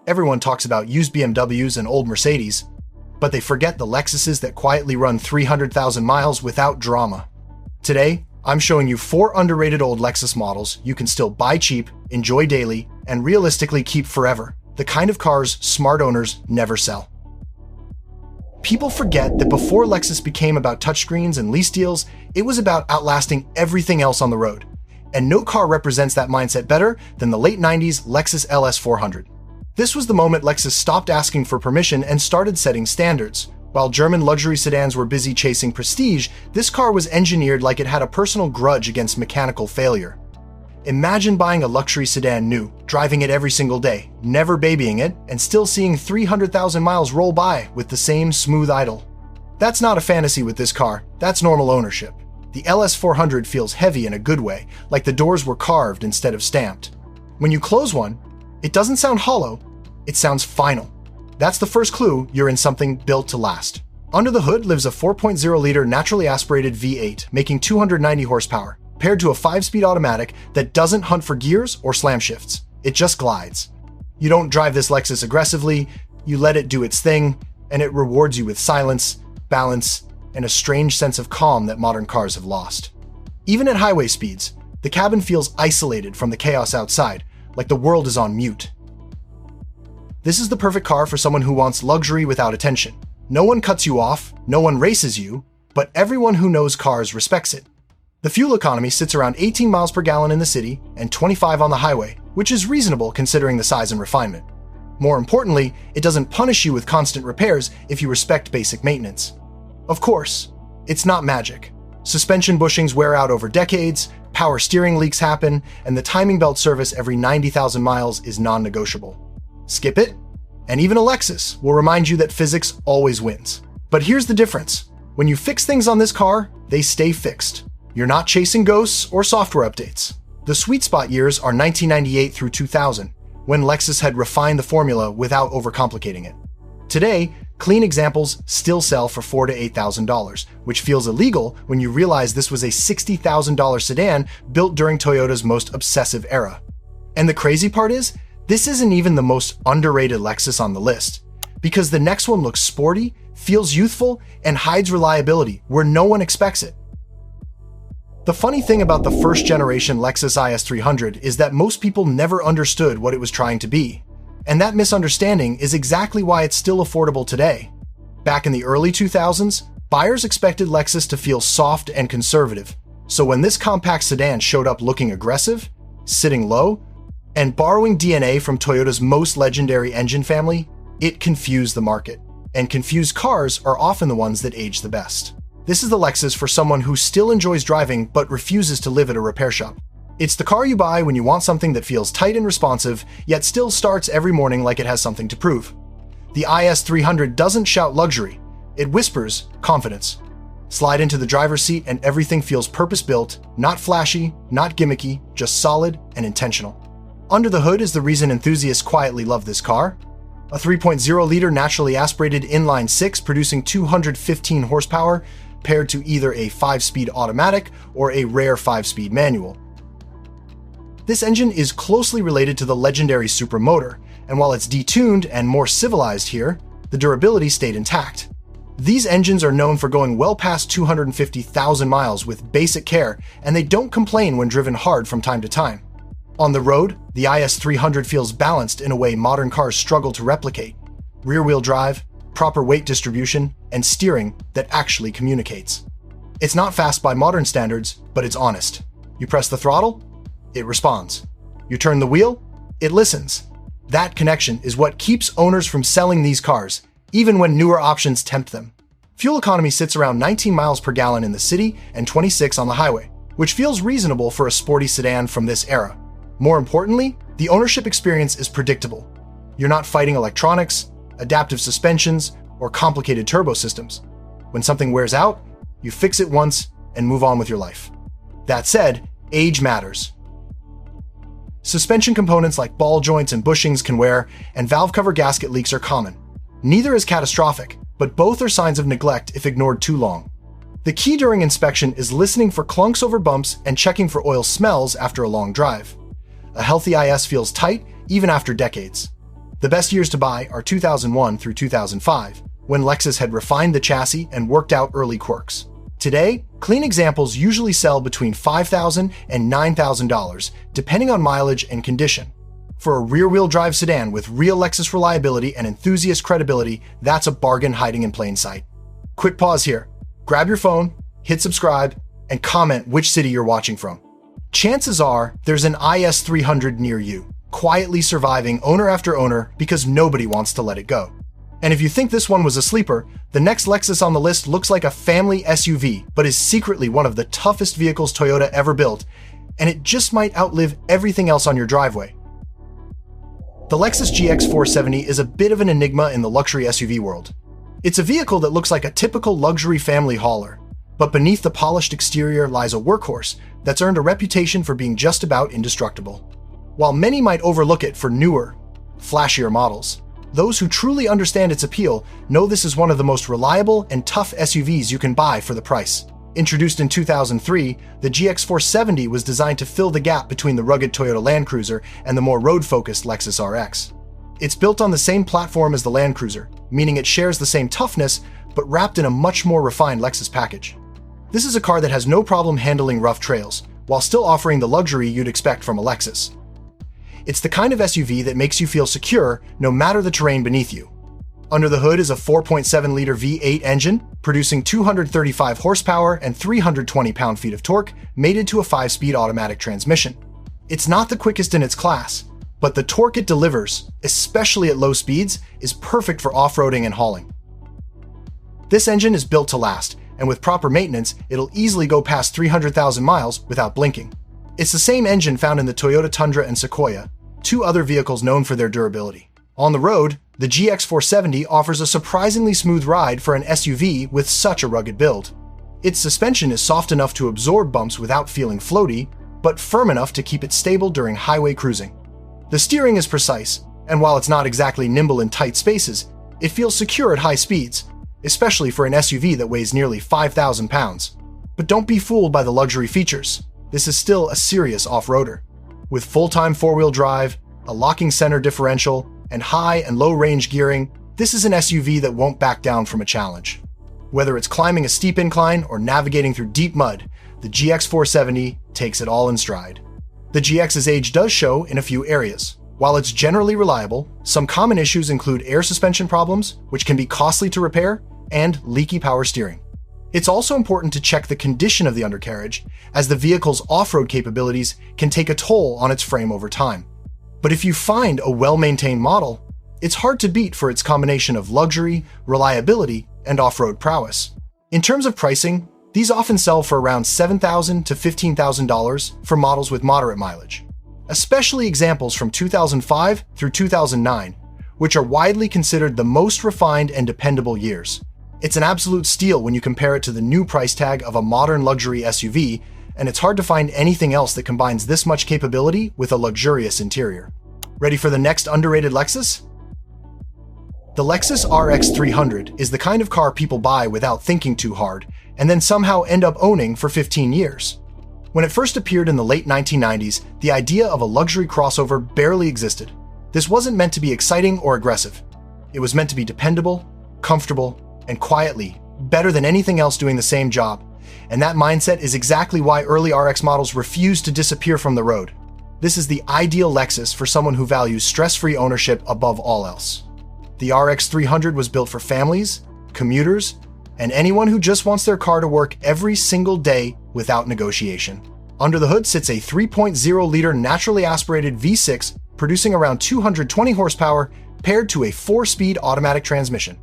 Everyone talks about used BMWs and old Mercedes, but they forget the Lexuses that quietly run 300,000 miles without drama. Today, I'm showing you 4 underrated old Lexus models you can still buy cheap, enjoy daily, and realistically keep forever. The kind of cars smart owners never sell. People forget that before Lexus became about touchscreens and lease deals, it was about outlasting everything else on the road. And no car represents that mindset better than the late 90s Lexus LS 400. This was the moment Lexus stopped asking for permission and started setting standards. While German luxury sedans were busy chasing prestige, this car was engineered like it had a personal grudge against mechanical failure. Imagine buying a luxury sedan new, driving it every single day, never babying it, and still seeing 300,000 miles roll by with the same smooth idle. That's not a fantasy with this car, that's normal ownership. The LS 400 feels heavy in a good way, like the doors were carved instead of stamped. When you close one, it doesn't sound hollow, it sounds final. That's the first clue you're in something built to last. Under the hood lives a 4.0-liter naturally aspirated V8, making 290 horsepower, paired to a 5-speed automatic that doesn't hunt for gears or slam shifts. It just glides. You don't drive this Lexus aggressively, you let it do its thing, and it rewards you with silence, balance, and a strange sense of calm that modern cars have lost. Even at highway speeds, the cabin feels isolated from the chaos outside, like the world is on mute. This is the perfect car for someone who wants luxury without attention. No one cuts you off, no one races you, but everyone who knows cars respects it. The fuel economy sits around 18 miles per gallon in the city and 25 on the highway, which is reasonable considering the size and refinement. More importantly, it doesn't punish you with constant repairs if you respect basic maintenance. Of course, it's not magic. Suspension bushings wear out over decades, power steering leaks happen, and the timing belt service every 90,000 miles is non-negotiable. Skip it, and even a Lexus will remind you that physics always wins. But here's the difference. When you fix things on this car, they stay fixed. You're not chasing ghosts or software updates. The sweet spot years are 1998 through 2000, when Lexus had refined the formula without overcomplicating it. Today, clean examples still sell for $4,000 to $8,000, which feels illegal when you realize this was a $60,000 sedan built during Toyota's most obsessive era. And the crazy part is, this isn't even the most underrated Lexus on the list, because the next one looks sporty, feels youthful, and hides reliability where no one expects it. The funny thing about the first-generation Lexus IS 300 is that most people never understood what it was trying to be, and that misunderstanding is exactly why it's still affordable today. Back in the early 2000s, buyers expected Lexus to feel soft and conservative, so when this compact sedan showed up looking aggressive, sitting low, and borrowing DNA from Toyota's most legendary engine family, it confused the market. And confused cars are often the ones that age the best. This is the Lexus for someone who still enjoys driving but refuses to live at a repair shop. It's the car you buy when you want something that feels tight and responsive, yet still starts every morning like it has something to prove. The IS 300 doesn't shout luxury, it whispers confidence. Slide into the driver's seat and everything feels purpose-built, not flashy, not gimmicky, just solid and intentional. Under the hood is the reason enthusiasts quietly love this car. A 3.0-liter naturally aspirated inline-six producing 215 horsepower, paired to either a 5-speed automatic or a rare 5-speed manual. This engine is closely related to the legendary Supermotor, and while it's detuned and more civilized here, the durability stayed intact. These engines are known for going well past 250,000 miles with basic care, and they don't complain when driven hard from time to time. On the road, the IS 300 feels balanced in a way modern cars struggle to replicate. Rear-wheel drive, proper weight distribution, and steering that actually communicates. It's not fast by modern standards, but it's honest. You press the throttle, it responds. You turn the wheel, it listens. That connection is what keeps owners from selling these cars, even when newer options tempt them. Fuel economy sits around 19 miles per gallon in the city and 26 on the highway, which feels reasonable for a sporty sedan from this era. More importantly, the ownership experience is predictable. You're not fighting electronics, adaptive suspensions, or complicated turbo systems. When something wears out, you fix it once and move on with your life. That said, age matters. Suspension components like ball joints and bushings can wear, and valve cover gasket leaks are common. Neither is catastrophic, but both are signs of neglect if ignored too long. The key during inspection is listening for clunks over bumps and checking for oil smells after a long drive. A healthy IS feels tight even after decades. The best years to buy are 2001 through 2005, when Lexus had refined the chassis and worked out early quirks. Today, clean examples usually sell between $5,000 and $9,000, depending on mileage and condition. For a rear-wheel drive sedan with real Lexus reliability and enthusiast credibility, that's a bargain hiding in plain sight. Quick pause here. Grab your phone, hit subscribe, and comment which city you're watching from. Chances are there's an IS300 near you, quietly surviving owner after owner because nobody wants to let it go. And if you think this one was a sleeper, the next Lexus on the list looks like a family SUV, but is secretly one of the toughest vehicles Toyota ever built, and it just might outlive everything else on your driveway. The Lexus GX 470 is a bit of an enigma in the luxury SUV world. It's a vehicle that looks like a typical luxury family hauler, but beneath the polished exterior lies a workhorse that's earned a reputation for being just about indestructible. While many might overlook it for newer, flashier models, those who truly understand its appeal know this is one of the most reliable and tough SUVs you can buy for the price. Introduced in 2003, the GX 470 was designed to fill the gap between the rugged Toyota Land Cruiser and the more road-focused Lexus RX. It's built on the same platform as the Land Cruiser, meaning it shares the same toughness, but wrapped in a much more refined Lexus package. This is a car that has no problem handling rough trails, while still offering the luxury you'd expect from a Lexus. It's the kind of SUV that makes you feel secure no matter the terrain beneath you. Under the hood is a 4.7-liter V8 engine, producing 235 horsepower and 320 pound-feet of torque, mated to a 5-speed automatic transmission. It's not the quickest in its class, but the torque it delivers, especially at low speeds, is perfect for off-roading and hauling. This engine is built to last, and with proper maintenance, it'll easily go past 300,000 miles without blinking. It's the same engine found in the Toyota Tundra and Sequoia, two other vehicles known for their durability. On the road, the GX 470 offers a surprisingly smooth ride for an SUV with such a rugged build. Its suspension is soft enough to absorb bumps without feeling floaty, but firm enough to keep it stable during highway cruising. The steering is precise, and while it's not exactly nimble in tight spaces, it feels secure at high speeds, especially for an SUV that weighs nearly 5,000 pounds. But don't be fooled by the luxury features. This is still a serious off-roader. With full-time four-wheel drive, a locking center differential, and high and low-range gearing, this is an SUV that won't back down from a challenge. Whether it's climbing a steep incline or navigating through deep mud, the GX 470 takes it all in stride. The GX's age does show in a few areas. While it's generally reliable, some common issues include air suspension problems, which can be costly to repair, and leaky power steering. It's also important to check the condition of the undercarriage, as the vehicle's off-road capabilities can take a toll on its frame over time. But if you find a well-maintained model, it's hard to beat for its combination of luxury, reliability, and off-road prowess. In terms of pricing, these often sell for around $7,000 to $15,000 for models with moderate mileage, especially examples from 2005 through 2009, which are widely considered the most refined and dependable years. It's an absolute steal when you compare it to the new price tag of a modern luxury SUV, and it's hard to find anything else that combines this much capability with a luxurious interior. Ready for the next underrated Lexus? The Lexus RX 300 is the kind of car people buy without thinking too hard, and then somehow end up owning for 15 years. When it first appeared in the late 1990s, the idea of a luxury crossover barely existed. This wasn't meant to be exciting or aggressive. It was meant to be dependable, comfortable, and quietly better than anything else doing the same job. And that mindset is exactly why early RX models refused to disappear from the road. This is the ideal Lexus for someone who values stress-free ownership above all else. The RX 300 was built for families, commuters, and anyone who just wants their car to work every single day without negotiation. Under the hood sits a 3.0-liter naturally aspirated V6 producing around 220 horsepower paired to a 4-speed automatic transmission.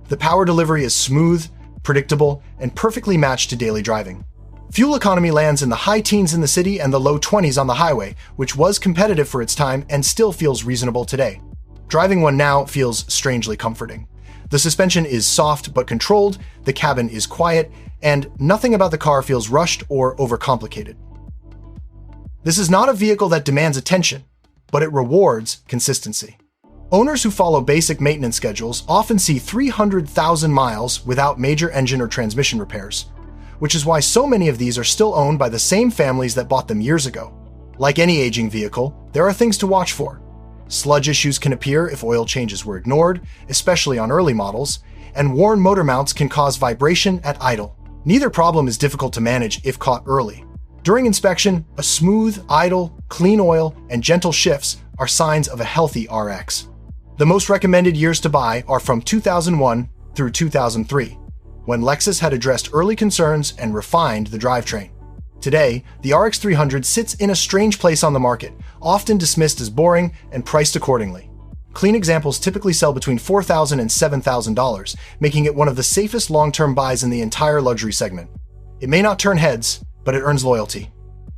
The power delivery is smooth, predictable, and perfectly matched to daily driving. Fuel economy lands in the high teens in the city and the low 20s on the highway, which was competitive for its time and still feels reasonable today. Driving one now feels strangely comforting. The suspension is soft but controlled, the cabin is quiet, and nothing about the car feels rushed or overcomplicated. This is not a vehicle that demands attention, but it rewards consistency. Owners who follow basic maintenance schedules often see 300,000 miles without major engine or transmission repairs, which is why so many of these are still owned by the same families that bought them years ago. Like any aging vehicle, there are things to watch for. Sludge issues can appear if oil changes were ignored, especially on early models, and worn motor mounts can cause vibration at idle. Neither problem is difficult to manage if caught early. During inspection, a smooth, idle, clean oil, and gentle shifts are signs of a healthy RX. The most recommended years to buy are from 2001 through 2003, when Lexus had addressed early concerns and refined the drivetrain. Today, the RX 300 sits in a strange place on the market, often dismissed as boring and priced accordingly. Clean examples typically sell between $4,000 and $7,000, making it one of the safest long-term buys in the entire luxury segment. It may not turn heads, but it earns loyalty.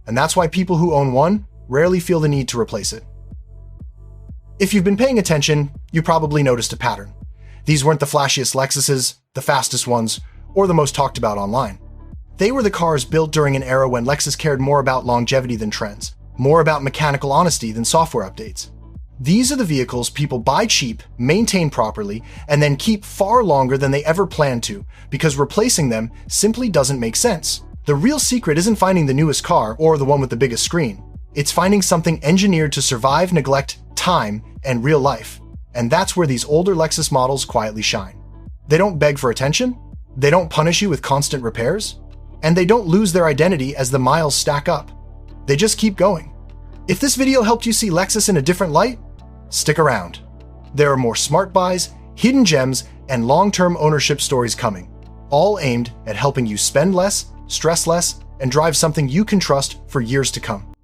And that's why people who own one rarely feel the need to replace it. If you've been paying attention, you probably noticed a pattern. These weren't the flashiest Lexuses, the fastest ones, or the most talked about online. They were the cars built during an era when Lexus cared more about longevity than trends, more about mechanical honesty than software updates. These are the vehicles people buy cheap, maintain properly, and then keep far longer than they ever planned to, because replacing them simply doesn't make sense. The real secret isn't finding the newest car or the one with the biggest screen. It's finding something engineered to survive neglect, time, and real life. And that's where these older Lexus models quietly shine. They don't beg for attention, they don't punish you with constant repairs, and they don't lose their identity as the miles stack up. They just keep going. If this video helped you see Lexus in a different light, stick around. There are more smart buys, hidden gems, and long-term ownership stories coming, all aimed at helping you spend less, stress less, and drive something you can trust for years to come.